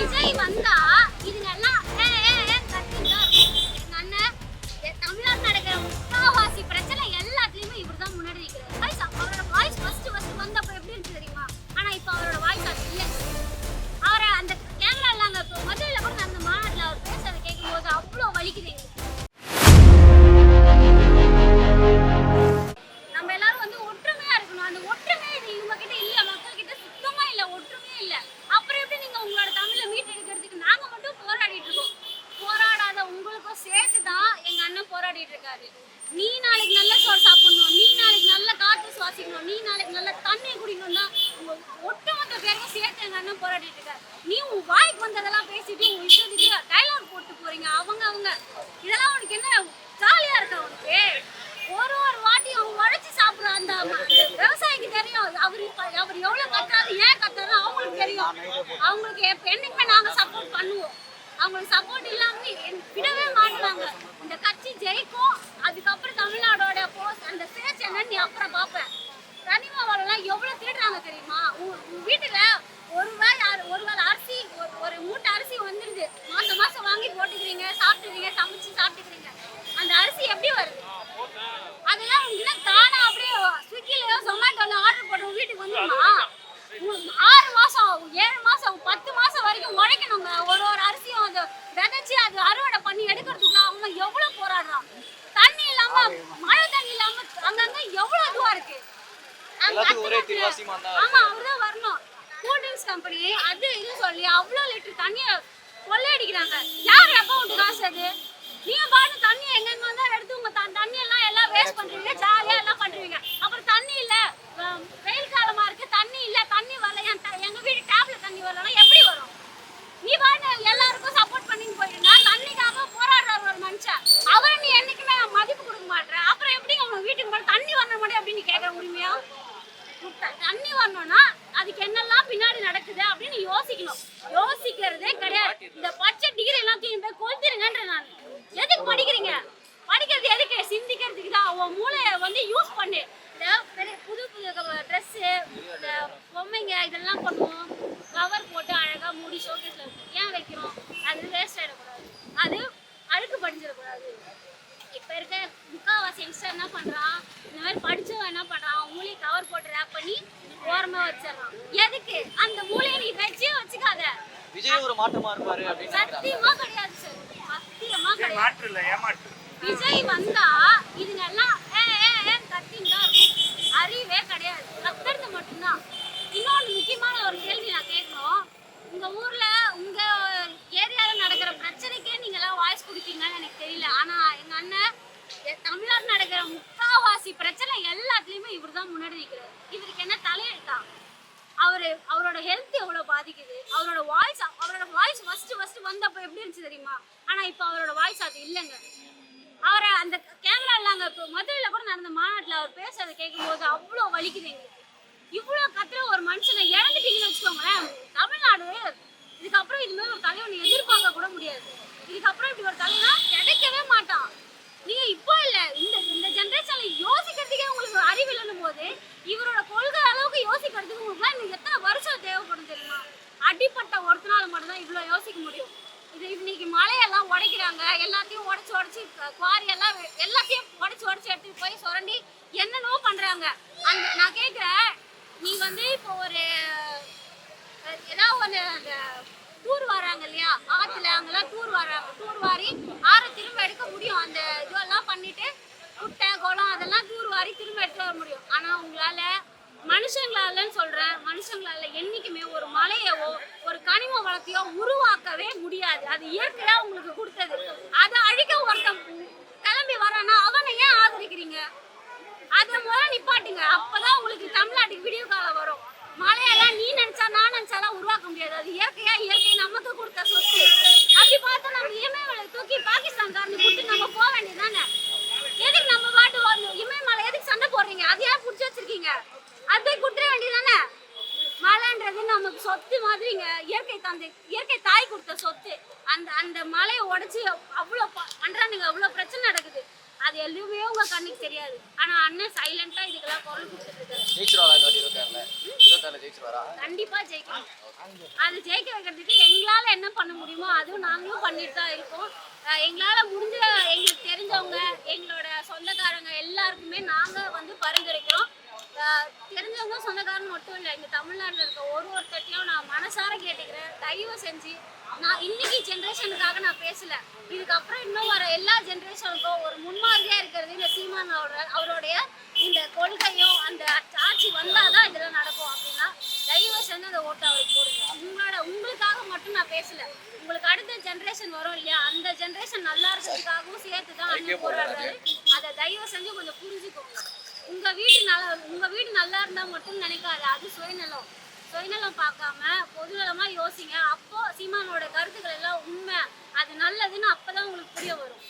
விஜய் வந்தா இதுங்கெல்லாம் கத்தின்னு தான் இருக்கும். எங்க அண்ணன் தமிழ்நாடு நடக்கிற முக்காவாசி பிரச்சனை எல்லாத்துலயுமே இவர் தான் முன்னாடி நிற்கிறார். அவரோட வாய்ஸ் ஃபர்ஸ்ட் வந்தப்ப எப்படி இருந்துச்சு தெரியுமா? ஆனா இப்ப அவரோட வாய்ஸ் அது இல்லை. அவரை அந்த கேமரால அங்க மதுரையில கூட அந்த மாநாட்டில் அவர் பேசுறதை கேட்கும் போது அவ்வளோ வலிக்குது. நம்ம எல்லாரும் வந்து ஒற்றுமையா இருக்கணும். அந்த ஒற்றுமை இவங்க கிட்ட இல்ல, மக்கள் கிட்ட சுத்தமா இல்ல, ஒற்றுமையே இல்ல. அப்புறம் எப்படி நீங்க உங்களோட தமிழை மீட்டெடுக்கிறதுக்கு நாங்க மட்டும் போராடிட்டு இருக்கோம். போராடாத உங்களுக்கும் சேர்த்து தான் எங்க அண்ணன் போராடிட்டு இருக்காரு. நீ நாளைக்கு நல்ல சோறு சாப்பிடணும், நீ நாளைக்கு நல்ல காற்று சுவாசிக்கணும், நீ நாளைக்கு நல்ல தண்ணி குடிக்கணும் தான் ஒட்டுமொத்த பேருக்கும் சேர்த்து எங்க அண்ணன் போராடிட்டு இருக்காரு. நீ உன் வாய்க்கு வந்ததெல்லாம் பேசிட்டு உங்க இஷ்டத்துக்கு டைலாக் போட்டு போறீங்க. அவங்க இதெல்லாம் உனக்கு என்ன ஜாலியா இருக்கா? உனக்கு ஒரு வாட்டி அவங்க உழைச்சி சாப்பிடுற அந்த விவசாயிக்கு தெரியும் அவர் எவ்வளவு கத்துறாரு, ஏன் கத்துறாரு அவங்களுக்கு தெரியும். அவங்களுக்கு என்னைக்குமே நாங்க சப்போர்ட் பண்ணுவோம். அவங்களுக்கு சப்போர்ட் இல்லாம விடவே மாட்டாங்க. இந்த கட்சி ஜெயிக்கும். அதுக்கப்புறம் தமிழ்நாடோட அந்த பேச்சு என்னன்னு நீ அப்புறம் பாப்பேன். தனிமாவெல்லாம் எவ்வளவு தேடுறாங்க தெரியுமா? வீட்டுல ஒருவேளை அரிசி ஒரு மூட்டை அரிசி வந்துருது. மாசம் வாங்கி போட்டுக்கிறீங்க, சாப்பிட்டுக்கிறீங்க, சமைச்சு சாப்பிட்டுக்கிறீங்க. அந்த அரிசி எப்படி வருது? அதெல்லாம் உங்களுக்கு தானா அப்படியே ஸ்விக்கிலயோ ஜொமேட்டோல ஆர்டர் போட்டு வீட்டுக்கு வந்துருமா? 6 மாசம் 7 மாசம் 10 மாசம் வரைக்கும் உழைக்கணுங்க. ஒரு அரிசியும் அதை விதைச்சு அது அறுவடை பண்ணி எடுக்கிறதுக்குள்ள அவங்க எவ்வளவு போராடுறான். தண்ணி இல்லாம, மழை தண்ணி இல்லாம அங்கங்க எவ்வளவு இதுவா இருக்கு. ஆமா, அவர்தான் வரணும். கூல்ட்ரிங்க்ஸ் கம்பெனி அது இது சொல்லி அவ்வளவு லிட்டர் தண்ணிய கொள்ளையடிக்கிறாங்க. யார் அக்கௌண்ட் காசு அது? நீங்க பாட்டு தண்ணி எங்க வந்தா எடுத்து உங்க தண்ணி எல்லாம் வேஸ்ட் பண்றீங்க, ஜாலியா எல்லாம் பண்றீங்க. அப்புறம் தண்ணி இல்ல, வெயில் காலமா இருக்கு, தண்ணி இல்ல, தண்ணி வரல, எங்க வீட்டு டேப்ல தண்ணி வரலன்னா எப்படி வரும்? நீ பாட்டு எல்லாருக்கும் சப்போர்ட் பண்ணிட்டு போயிட்டா தண்ணிக்காக போராடுற ஒரு மனுஷன் அவரை நீ என்னைக்குமே மதிப்பு கொடுக்க மாட்டேற. அப்புறம் எப்படி உங்க வீட்டுக்கு மட்டும் தண்ணி வரணும் மட்டும் அப்படின்னு கேட்க முடியுமையா? தண்ணி வரணும்னா அதுக்கு என்னெல்லாம் பின்னாடி நடக்குது அப்படின்னு யோசிக்கணும். யோசிக்கிறதே கிடையாது. இந்த பச்சை டிகிரி எல்லாத்தையும் போய் கொளுத்திருங்கன்ற. நான் எதுக்கு படிக்கிறீங்க? படிக்கிறது எதுக்கு? சிந்திக்கிறதுக்கு தான். உன் மூளையை வந்து யூஸ் பண்ணு. இந்த புது ட்ரெஸ்ஸு, இந்த பொம்மைங்க இதெல்லாம் பண்ணுவோம். கவர் போட்டு அழகாக மூடி ஷோகேஸில் ஏன் வைக்கிறோம்? அது வேஸ்ட் ஆகிடக்கூடாது, அது அழுக்கு படிஞ்சிடக்கூடாது. இப்போ இருக்க முக்கால்வாசி யங்ஸ்டர் என்ன பண்ணுறான்? இந்த மாதிரி படித்தவன் என்ன பண்ணுறான்? மூளையை கவர் போட்டு ரேப் பண்ணி ஓரமாக வச்சிடறான். எதுக்கு? அந்த மூளையை நீ வச்சுக்காத. விஜய் ஒரு மாற்றமா இருப்பாரு அப்படின்னு சத்தியமா கிடையாது சார், சத்தியமா கிடையாது. விஜய் வந்தா இதுங்கெல்லாம் கத்தின்னு தான் இருக்கும். அறிவே கிடையாது, கத்துறது மட்டும்தான். இன்னொன்று முக்கியமான ஒரு கேள்வி நான் கேட்கணும். உங்க ஊர்ல உங்க ஏரியால நடக்கிற பிரச்சனைக்கே நீங்க எல்லாம் வாய்ஸ் கொடுப்பீங்கன்னு எனக்கு தெரியல. ஆனா எங்க அண்ணன் தமிழ்நாடு நடக்கிற முக்காவாசி பிரச்சனை எல்லாத்துலயுமே இவர் தான் முன்னாடி நிற்கிறார். இவருக்கு என்ன தலையெழுத்தா? அவரோட ஹெல்த் எவ்வளவு பாதிக்குது. அவரோட வாய்ஸ் ஃபர்ஸ்ட் வந்தப்ப எப்படி இருந்துச்சு தெரியுமா? ஆனா இப்ப அவரோட வாய்ஸ் அது இல்லைங்க. அவரை அந்த கேமரால அங்க மதுரையில கூட நடந்த மாநாட்டில் அவர் பேசுறதை கேட்கும் போது அவ்வளோ வலிக்குது எங்களுக்கு. இவ்வளவு கத்துற ஒரு மனுஷனை இழந்துட்டீங்கன்னு வச்சுக்கோங்களேன். தமிழ்நாடு இதுக்கப்புறம் இது மாதிரி ஒரு தலைவனை எதிர்பார்க்க கூட முடியாது. இதுக்கப்புறம் இப்படி ஒரு தலைவனா கிடைக்கவே மாட்டான். நீங்க இப்போ இல்ல, இந்த ஜெனரேஷன்ல யோசிக்கிறதுக்கே உங்களுக்கு அறிவு இல்லைன்னும் போது இவரோட கொள்கை அளவுக்கு யோசிக்கிறதுக்கு உங்களுக்கு இன்னும் எத்தனை வருஷம் தேவைப்படும் தெரியுமா? அடிப்பட்ட ஒருத்தனால மட்டும்தான் இவ்வளவு யோசிக்க முடியும். இது இன்னைக்கு மலையெல்லாம் உடைக்கிறாங்க, எல்லாத்தையும் உடைச்சு குவாரி எல்லாத்தையும் உடைச்சு எடுத்துட்டு போய் சுரண்டி என்னென்னவோ பண்றாங்க. நான் கேட்கிறேன், நீ வந்து இப்போ ஒரு ஏதாவது ஒன்று டூர் வராங்க இல்லையா, ஆத்துல அங்கெல்லாம் டூர் வாரி ஆறை திரும்ப எடுக்க முடியும். அந்த இதுவெல்லாம் பண்ணிட்டு குட்டை குளம் அதெல்லாம் டூர் வாரி திரும்ப எடுத்து வர முடியும். ஆனா உங்களால மனுஷங்களாலன்னு சொல்றேன், மனுஷங்களால என்னைக்குமே ஒரு மலையவோ ஒரு கனிம வளத்தையோ உருவாக்கவே முடியாது. அது இயற்கையா உங்களுக்கு கொடுத்தது. அதை அழிக்க ஒருத்தன் கிளம்பி வரானா அவனை ஏன் ஆதரிக்கிறீங்க? அதை முதல்ல நிப்பாட்டுங்க. அப்பதான் உங்களுக்கு தமிழ்நாட்டுக்கு விடிவு காலம் வரும். மலையெல்லாம் நீ நினைச்சா நான் நினைச்சாலாம் உருவாக்க முடியாது. அது இயற்கை நமக்கு கொடுத்த சொத்து. அப்படி பார்த்தா நம்ம இமயமலை தூக்கி பாகிஸ்தான்காரனு கொடுத்து நம்ம போக வேண்டியதானே? எதுக்கு நம்ம பாட்டு வரணும்? இமயமலை எதுக்கு சண்டை போடுறீங்க? அது ஏன் பிடிச்சி வச்சிருக்கீங்க? அது போய் கொடுத்துட வேண்டியதானே? மலைன்றது நமக்கு சொத்து மாதிரிங்க. இயற்கை தாய் கொடுத்த சொத்து. அந்த மலையை உடைச்சு அவ்வளோ பண்றானுங்க, அவ்வளோ பிரச்சனை நடக்குது. அது எதுவுமே உங்க கண்ணுக்கு தெரியாது. ஆனா அண்ணன் சைலண்டா இதுக்கெல்லாம் குரல் கொடுத்துட்டு இருக்காரு. ஜெயிச்சிருவாரா இந்த வாட்டி 26ல ஜெயிச்சிருவாரா? கண்டிப்பா ஜெயிக்கணும். அது ஜெயிக்க வைக்கிறதுக்கு எங்களால என்ன பண்ண முடியுமோ அதுவும் நாங்களும் பண்ணிட்டு தான் இருக்கோம். எங்களால முடிஞ்ச எங்களுக்கு தெரிஞ்சவங்க எங்களோட சொந்தக்காரங்க எல்லாருக்குமே நாங்க வந்து பரிந்துரைக்கிறோம். தெரிஞ்சவங்க சொந்தக்காரங்க மட்டும் இல்லை, இங்க தமிழ்நாட்டில் இருக்க ஒருத்தட்டையும் நான் மனசார கேட்டுக்கிறேன், தயவு செஞ்சு நான் இன்னைக்கு ஜென்ரேஷனுக்காக நான் பேசல, இதுக்கப்புறம் இன்னும் வர எல்லா ஜென்ரேஷனுக்கும் ஒரு முன்மாதிரியா இருக்கிறது இந்த சீமான் அவருடைய இந்த கொள்கையும் அந்த ஆட்சி வந்தாதான் இதெல்லாம் நடக்கும். அப்படின்னா தயவு செஞ்சு அந்த ஓட்டை அவருக்கு போடுங்க. உங்களுக்காக மட்டும் நான் பேசல, உங்களுக்கு அடுத்த ஜென்ரேஷன் வரும் இல்லையா, அந்த ஜென்ரேஷன் நல்லா இருக்கிறதுக்காகவும் சேர்த்து தான் அண்ணன் போராடுறாரு. அதை தயவு செஞ்சு கொஞ்சம் புரிஞ்சுக்கோங்க. உங்க வீடு நல்லா இருந்தா மட்டும் நினைக்காது, அது சுயநலம் பார்க்காம பொதுநலமா யோசிங்க. அப்போ சீமானோட கருத்துக்கள் எல்லாம் உண்மை, அது நல்லதுன்னு அப்பதான் உங்களுக்கு புரிய வரும்.